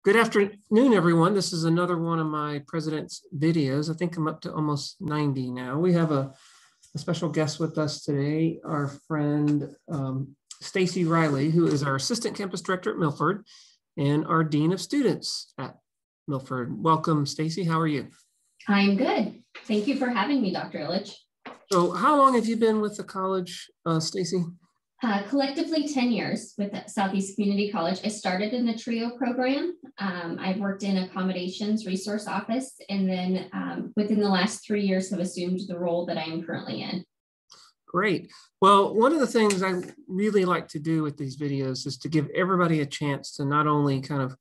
Good afternoon, everyone. This is another one of my president's videos. I think I'm up to almost 90 now. We have a special guest with us today, our friend Stacy Riley, who is our assistant campus director at Milford and our dean of students at Milford. Welcome, Stacy. How are you? I'm good. Thank you for having me, Dr. Illich. So how long have you been with the college, Stacy? Collectively 10 years with Southeast Community College. I started in the TRIO program. I've worked in accommodations resource office, and then within the last 3 years have assumed the role that I am currently in. Great. Well, one of the things I really like to do with these videos is to give everybody a chance to not only kind of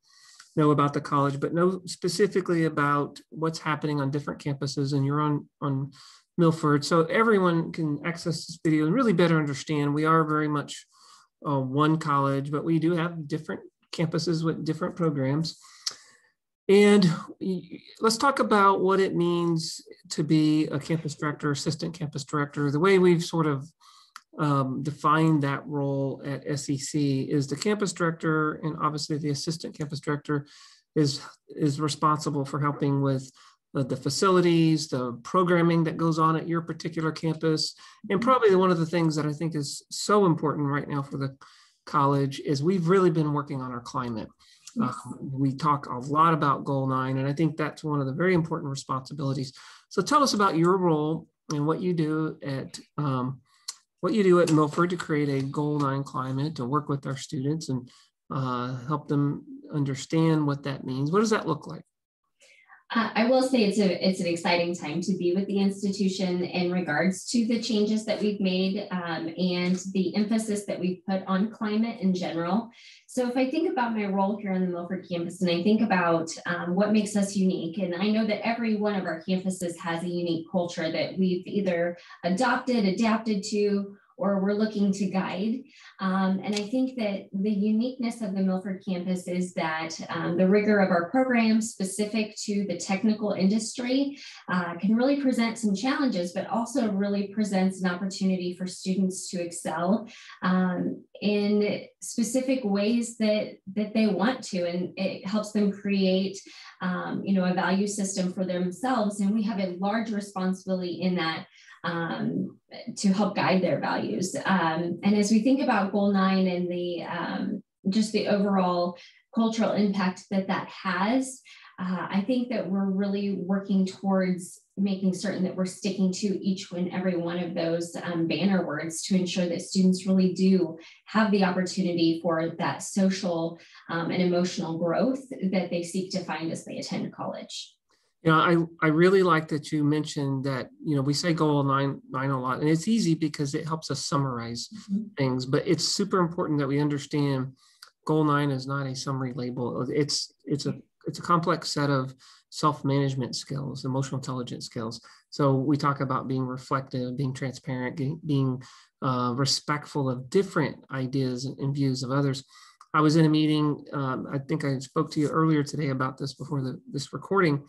know about the college, but know specifically about what's happening on different campuses, and you're on Milford, so everyone can access this video and really better understand. We are very much one college, but we do have different campuses with different programs. And let's talk about what it means to be a campus director, assistant campus director. The way we've sort of defined that role at SEC is the campus director, and obviously the assistant campus director is responsible for helping with the facilities, the programming that goes on at your particular campus. And probably one of the things that I think is so important right now for the college is we've really been working on our climate. We talk a lot about Goal 9, and I think that's one of the very important responsibilities. So tell us about your role and what you do at Milford to create a Goal 9 climate, to work with our students and help them understand what that means. What does that look like? I will say it's an exciting time to be with the institution in regards to the changes that we've made and the emphasis that we've put on climate in general. So if I think about my role here on the Milford campus and I think about what makes us unique, and I know that every one of our campuses has a unique culture that we've either adapted to, or we're looking to guide. And I think that the uniqueness of the Milford campus is that the rigor of our programs specific to the technical industry can really present some challenges, but also really presents an opportunity for students to excel in specific ways that they want to, and it helps them create a value system for themselves. And we have a large responsibility in that to help guide their values. And as we think about Goal 9 and the just the overall cultural impact that has, I think that we're really working towards making certain that we're sticking to each and every one of those banner words to ensure that students really do have the opportunity for that social and emotional growth that they seek to find as they attend college. You know, I really like that you mentioned that, we say Goal 9 a lot, and it's easy because it helps us summarize things, but it's super important that we understand Goal 9 is not a summary label. It's a complex set of self-management skills, emotional intelligence skills. So we talk about being reflective, being transparent, being respectful of different ideas and views of others. I was in a meeting, I think I spoke to you earlier today about this before this recording.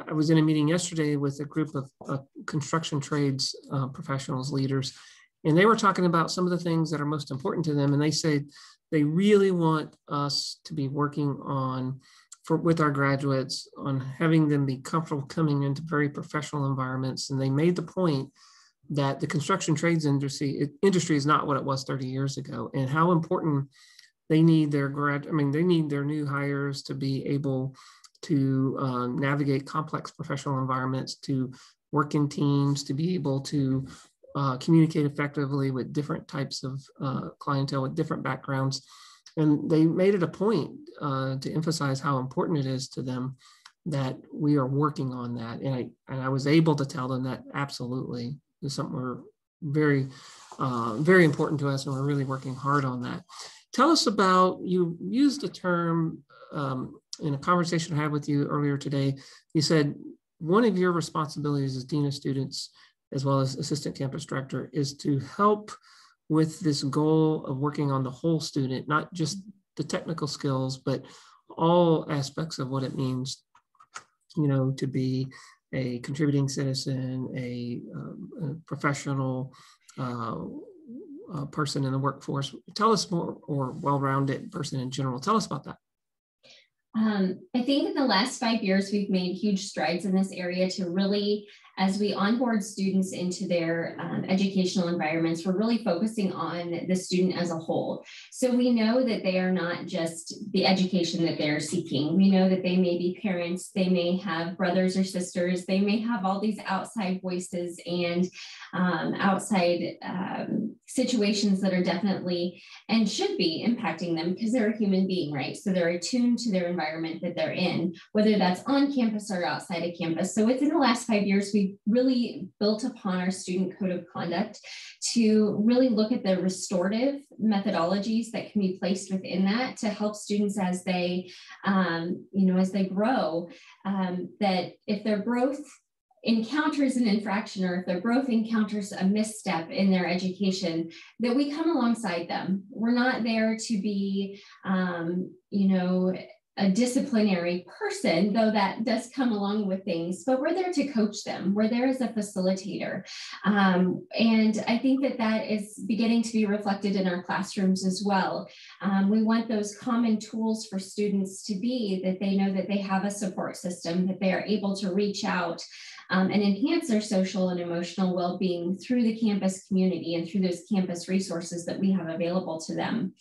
I was in a meeting yesterday with a group of construction trades professionals, leaders, and they were talking about some of the things that are most important to them. And they said they really want us to be working with our graduates on having them be comfortable coming into very professional environments. And they made the point that the construction trades industry is not what it was 30 years ago, and how important they need their new hires to be able to navigate complex professional environments, to work in teams, to be able to communicate effectively with different types of clientele with different backgrounds. And they made it a point to emphasize how important it is to them that we are working on that. And I was able to tell them that absolutely is something we're very, very important to us, and we're really working hard on that. Tell us about, you used the term in a conversation I had with you earlier today. You said one of your responsibilities as Dean of Students, as well as Assistant Campus Director, is to help with this goal of working on the whole student, not just the technical skills, but all aspects of what it means, to be a contributing citizen, a professional person in the workforce. Tell us more, or well-rounded person in general. Tell us about that. I think in the last 5 years, we've made huge strides in this area to really, as we onboard students into their educational environments, we're really focusing on the student as a whole. So we know that they are not just the education that they're seeking. We know that they may be parents, they may have brothers or sisters, they may have all these outside voices and outside situations that are definitely and should be impacting them because they're a human being, right? So they're attuned to their environment that they're in, whether that's on campus or outside of campus. So within the last 5 years, we've really built upon our student code of conduct to really look at the restorative methodologies that can be placed within that to help students as they, as they grow, that if their growth encounters an infraction or if their growth encounters a misstep in their education, that we come alongside them. We're not there to be, a disciplinary person, though that does come along with things, but we're there to coach them. We're there as a facilitator. And I think that that is beginning to be reflected in our classrooms as well. We want those common tools for students to be that they know that they have a support system, that they are able to reach out and enhance their social and emotional well-being through the campus community and through those campus resources that we have available to them.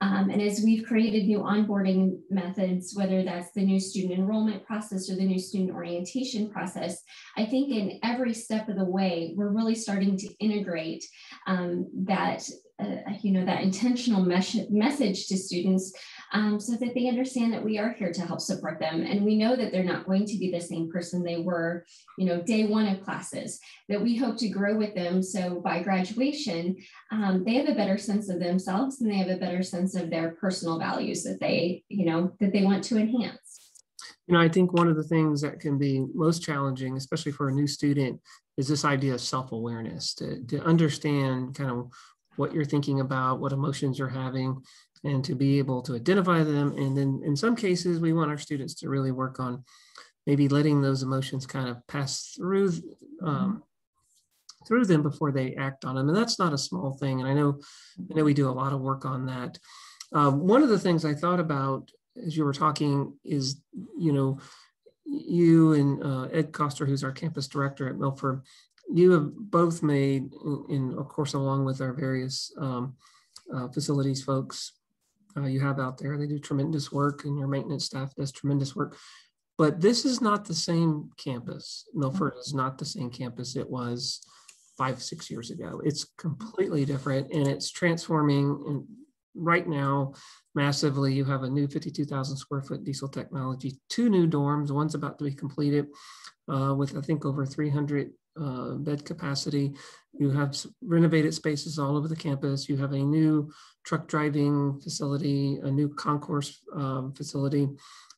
And as we've created new onboarding methods, whether that's the new student enrollment process or the new student orientation process, I think in every step of the way, we're really starting to integrate that intentional message to students so that they understand that we are here to help support them. And we know that they're not going to be the same person they were, day one of classes, that we hope to grow with them. So by graduation, they have a better sense of themselves and they have a better sense of their personal values that they want to enhance. I think one of the things that can be most challenging, especially for a new student, is this idea of self-awareness, to understand kind of what you're thinking about, what emotions you're having, and to be able to identify them. And then in some cases, we want our students to really work on maybe letting those emotions kind of pass through them before they act on them. And that's not a small thing. And I know we do a lot of work on that. One of the things I thought about as you were talking is, you and Ed Koster, who's our campus director at Milford, you have both made, and of course, along with our various facilities folks you have out there, they do tremendous work, and your maintenance staff does tremendous work. But this is not the same campus. Milford is not the same campus it was 5-6 years ago. It's completely different, and it's transforming. And right now, massively, you have a new 52,000 square foot diesel technology, 2 new dorms. One's about to be completed with, I think, over 300 bed capacity. You have renovated spaces all over the campus. You have a new truck driving facility, a new concourse facility.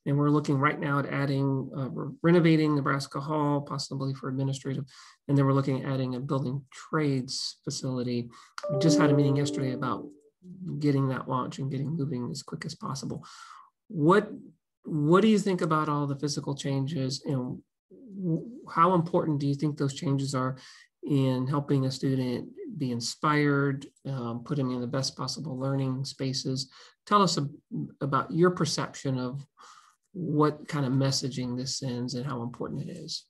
And we're looking right now at adding, we're renovating Nebraska Hall, possibly for administrative. And then we're looking at adding a building trades facility. We just had a meeting yesterday about getting that launch and getting moving as quick as possible. What do you think about all the physical changes, and how important do you think those changes are in helping a student be inspired, put them in the best possible learning spaces? Tell us about your perception of what kind of messaging this sends and how important it is.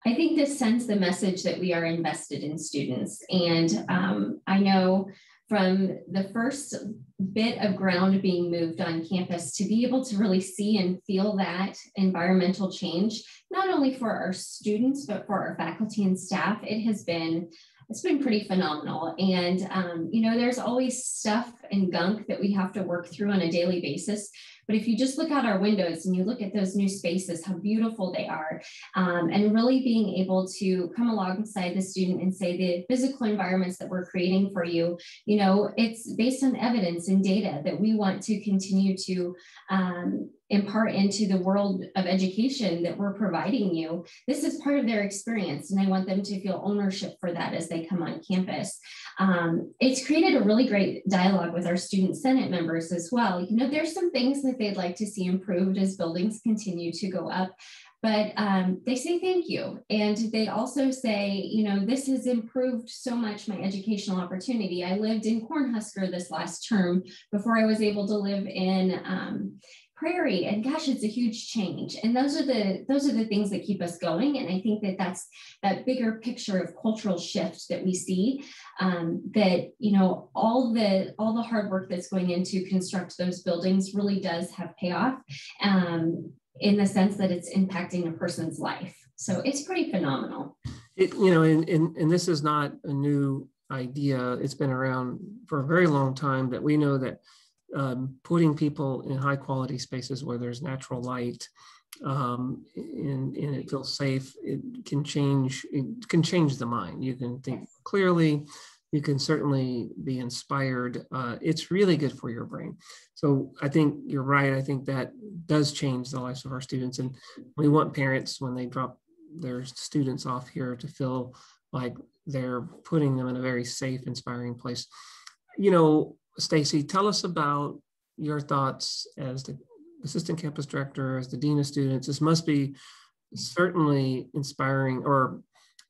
I think this sends the message that we are invested in students. And I know from the first bit of ground being moved on campus to be able to really see and feel that environmental change, not only for our students, but for our faculty and staff, it's been pretty phenomenal. And, there's always stuff and gunk that we have to work through on a daily basis. But if you just look out our windows and you look at those new spaces, how beautiful they are, and really being able to come alongside the student and say the physical environments that we're creating for you, it's based on evidence and data that we want to continue to impart into the world of education that we're providing you. This is part of their experience, and I want them to feel ownership for that as they come on campus. It's created a really great dialogue with our student senate members as well. There's some things that they'd like to see improved as buildings continue to go up, but they say thank you. And they also say, this has improved so much my educational opportunity. I lived in Cornhusker this last term before I was able to live in Prairie, and gosh, it's a huge change. And those are the things that keep us going. And I think that that's that bigger picture of cultural shift that we see, that, you know, all the hard work that's going into construct those buildings really does have payoff, in the sense that it's impacting a person's life. So it's pretty phenomenal. You know, and this is not a new idea. It's been around for a very long time, that we know that putting people in high quality spaces where there's natural light, and it feels safe, it can change the mind. You can think clearly, you can certainly be inspired. It's really good for your brain. So I think you're right. I think that does change the lives of our students. And we want parents, when they drop their students off here, to feel like they're putting them in a very safe, inspiring place. You know, Stacy, tell us about your thoughts as the assistant campus director, as the dean of students. This must be certainly inspiring, or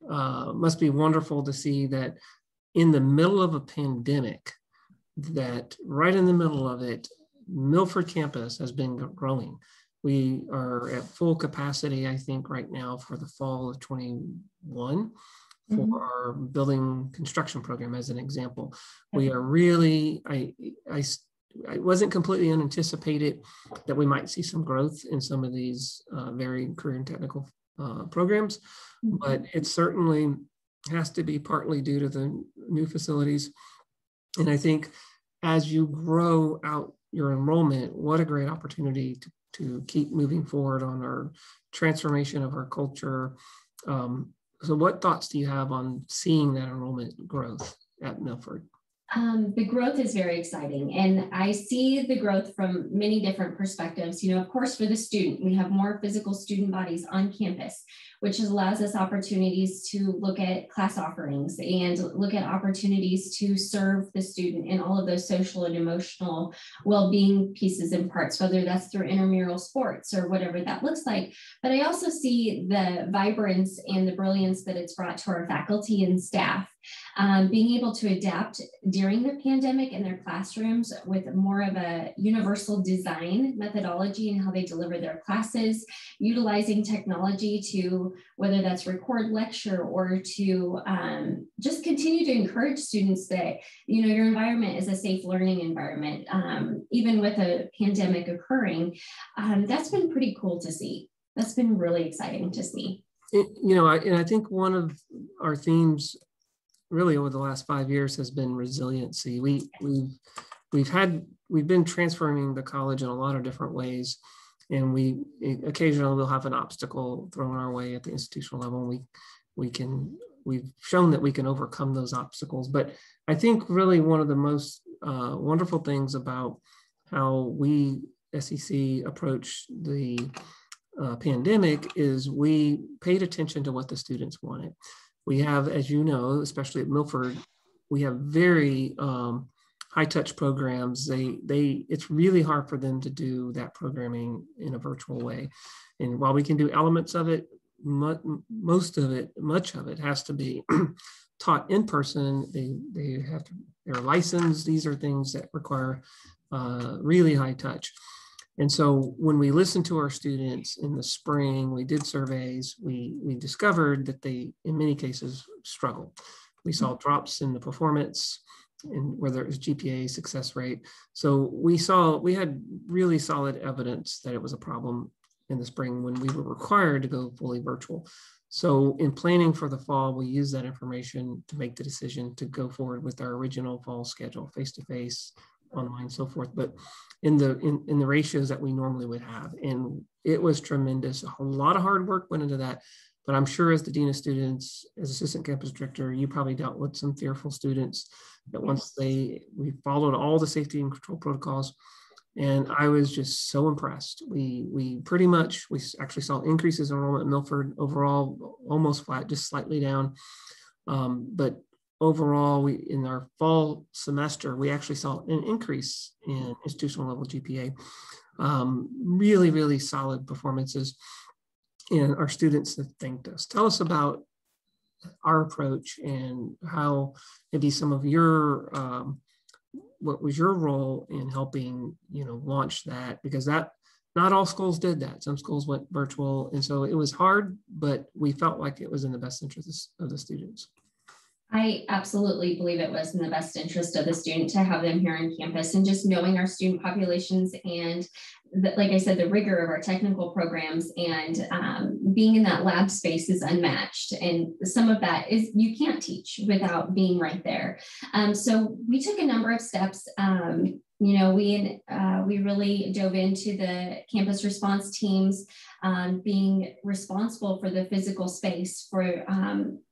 must be wonderful to see that in the middle of a pandemic, that right in the middle of it, Milford campus has been growing. We are at full capacity, I think, right now for the fall of 21 for our building construction program, as an example. We are really, I wasn't completely unanticipated that we might see some growth in some of these very career and technical programs, but it certainly has to be partly due to the new facilities. And I think as you grow out your enrollment, what a great opportunity to keep moving forward on our transformation of our culture. So what thoughts do you have on seeing that enrollment growth at Milford? The growth is very exciting, and I see the growth from many different perspectives. You know, of course, for the student, we have more physical student bodies on campus, which allows us opportunities to look at class offerings and look at opportunities to serve the student in all of those social and emotional well-being pieces and parts, whether that's through intramural sports or whatever that looks like. But I also see the vibrance and the brilliance that it's brought to our faculty and staff. Being able to adapt during the pandemic in their classrooms with more of a universal design methodology in how they deliver their classes, utilizing technology to, whether that's record lecture or to just continue to encourage students that, you know, your environment is a safe learning environment, even with a pandemic occurring. That's been pretty cool to see. That's been really exciting to see. You know, and I think one of our themes really over the last 5 years has been resiliency. We've been transforming the college in a lot of different ways, and we occasionally will have an obstacle thrown our way at the institutional level. We've shown that we can overcome those obstacles. But I think really one of the most wonderful things about how we SEC approached the pandemic is we paid attention to what the students wanted. We have, as you know, especially at Milford, we have very high touch programs. It's really hard for them to do that programming in a virtual way. And while we can do elements of it, much of it has to be taught in person. They're licensed. These are things that require really high touch. And so when we listened to our students in the spring, we did surveys, we discovered that they, in many cases, struggled. We saw drops in the performance, and whether it was GPA, success rate. So we had really solid evidence that it was a problem in the spring when we were required to go fully virtual. So in planning for the fall, we used that information to make the decision to go forward with our original fall schedule, face-to-face, online, so forth, but in the ratios that we normally would have. And it was tremendous. A lot of hard work went into that, but I'm sure as the dean of students, as assistant campus director, you probably dealt with some fearful students that once we followed all the safety and control protocols, and I was just so impressed. We actually saw increases in enrollment in Milford overall, almost flat, just slightly down. But overall, in our fall semester, we actually saw an increase in institutional level GPA. Really, really solid performances. And our students have thanked us. Tell us about our approach and how maybe some of your, what was your role in helping, launch that? Because that not all schools did that. Some schools went virtual. And so it was hard, but we felt like it was in the best interest of the students. I absolutely believe it was in the best interest of the student to have them here on campus, and just knowing our student populations and like I said, the rigor of our technical programs and being in that lab space is unmatched. And some of that is you can't teach without being right there. So we took a number of steps. You know, we really dove into the campus response teams, being responsible for the physical space, for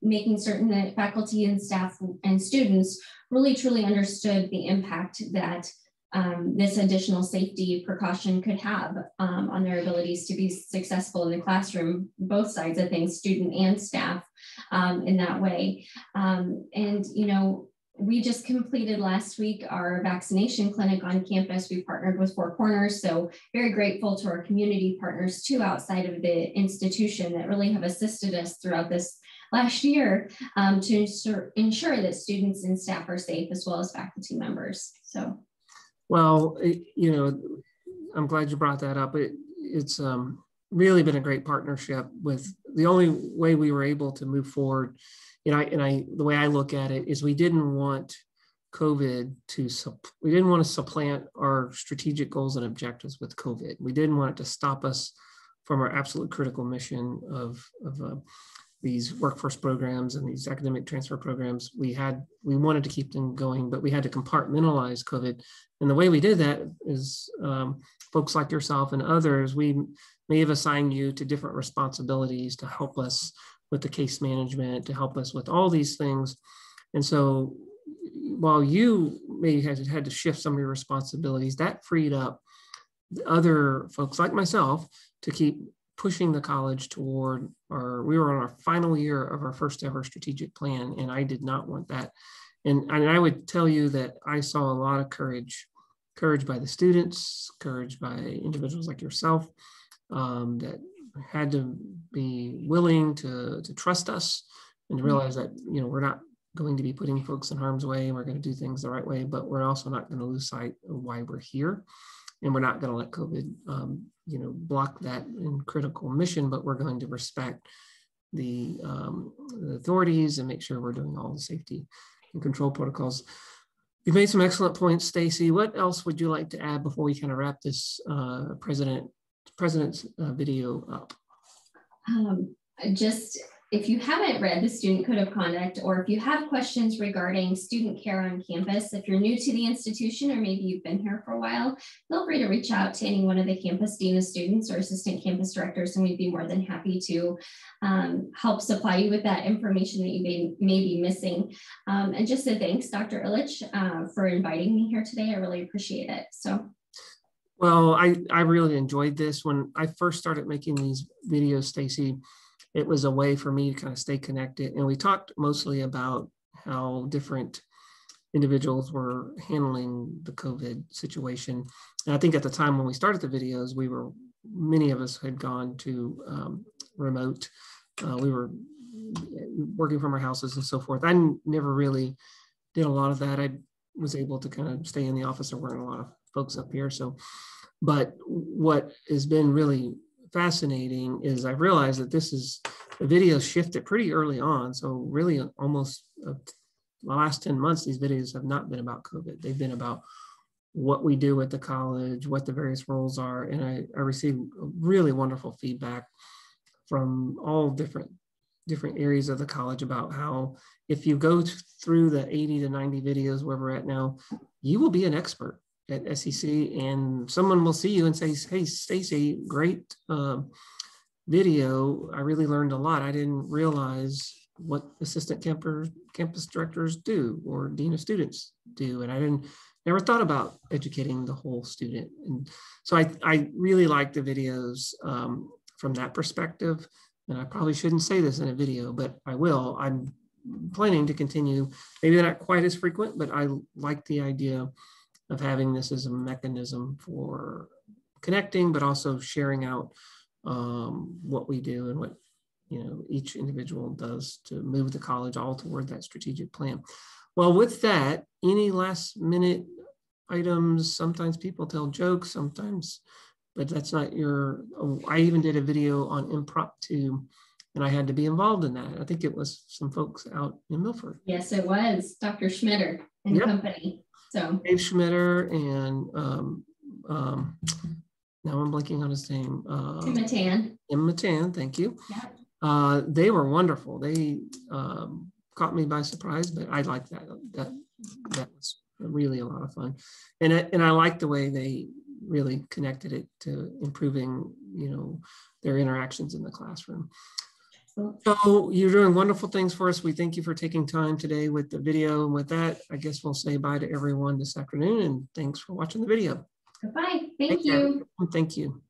making certain that faculty and staff and students really truly understood the impact that this additional safety precaution could have on their abilities to be successful in the classroom, both sides of things, student and staff, in that way. And, you know, we just completed last week our vaccination clinic on campus. We partnered with Four Corners, so very grateful to our community partners too outside of the institution that really have assisted us throughout this last year to ensure that students and staff are safe, as well as faculty members. So. Well, you know, I'm glad you brought that up. It's really been a great partnership. With the only way we were able to move forward, you know, the way I look at it is we didn't want COVID we didn't want to supplant our strategic goals and objectives with COVID. We didn't want it to stop us from our absolute critical mission of these workforce programs and these academic transfer programs. We wanted to keep them going, but we had to compartmentalize COVID. And the way we did that is folks like yourself and others, we may have assigned you to different responsibilities to help us with the case management, to help us with all these things. And so while you may have had to shift some of your responsibilities, that freed up other folks like myself to keep pushing the college toward we were on our final year of our first ever strategic plan, and I did not want that. And I would tell you that I saw a lot of courage by the students, courage by individuals like yourself, that had to be willing to trust us and to realize that, you know, we're not going to be putting folks in harm's way, and we're going to do things the right way, but we're also not going to lose sight of why we're here. And we're not going to let COVID, you know, block that in critical mission, but we're going to respect the authorities and make sure we're doing all the safety and control protocols. You've made some excellent points, Stacy. What else would you like to add before we kind of wrap this president's video up? Just, if you haven't read the Student Code of Conduct, or if you have questions regarding student care on campus, if you're new to the institution, or maybe you've been here for a while, feel free to reach out to any one of the campus dean of students or assistant campus directors, and we'd be more than happy to help supply you with that information that you may be missing. And just a thanks, Dr. Illich, for inviting me here today. I really appreciate it. So. Well, I really enjoyed this. When I first started making these videos, Stacy, it was a way for me to kind of stay connected. And we talked mostly about how different individuals were handling the COVID situation. And I think at the time when we started the videos, many of us had gone to remote. We were working from our houses and so forth. I never really did a lot of that. I was able to kind of stay in the office. There weren't a lot of folks up here. But what has been really fascinating is I've realized that the video shifted pretty early on. So really almost the last 10 months, these videos have not been about COVID. They've been about what we do at the college, what the various roles are. And I received really wonderful feedback from all different areas of the college about how if you go through the 80 to 90 videos where we're at now, you will be an expert at SEC, and someone will see you and say, "Hey, Stacy, great video. I really learned a lot. I didn't realize what assistant campus directors do or dean of students do, and I never thought about educating the whole student." And so I really like the videos from that perspective. And I probably shouldn't say this in a video, but I will. I'm planning to continue. Maybe they're not quite as frequent, but I like the idea of having this as a mechanism for connecting, but also sharing out what we do and what, you know, each individual does to move the college all toward that strategic plan. Well, with that, any last minute items? Sometimes people tell jokes, sometimes but that's not your, I even did a video on impromptu, and I had to be involved in that. I think it was some folks out in Milford. Yes, it was Dr. Schmitter and Yep. company. So Dave Schmitter and now I'm blanking on his name. Tim Matan. Tim Matan, thank you. Yeah. They were wonderful. They caught me by surprise, but I liked that. That was really a lot of fun, and I liked the way they really connected it to improving, you know, their interactions in the classroom. So you're doing wonderful things for us. We thank you for taking time today with the video. And with that, I guess we'll say bye to everyone this afternoon, and thanks for watching the video. Goodbye. Thank you. Thank you.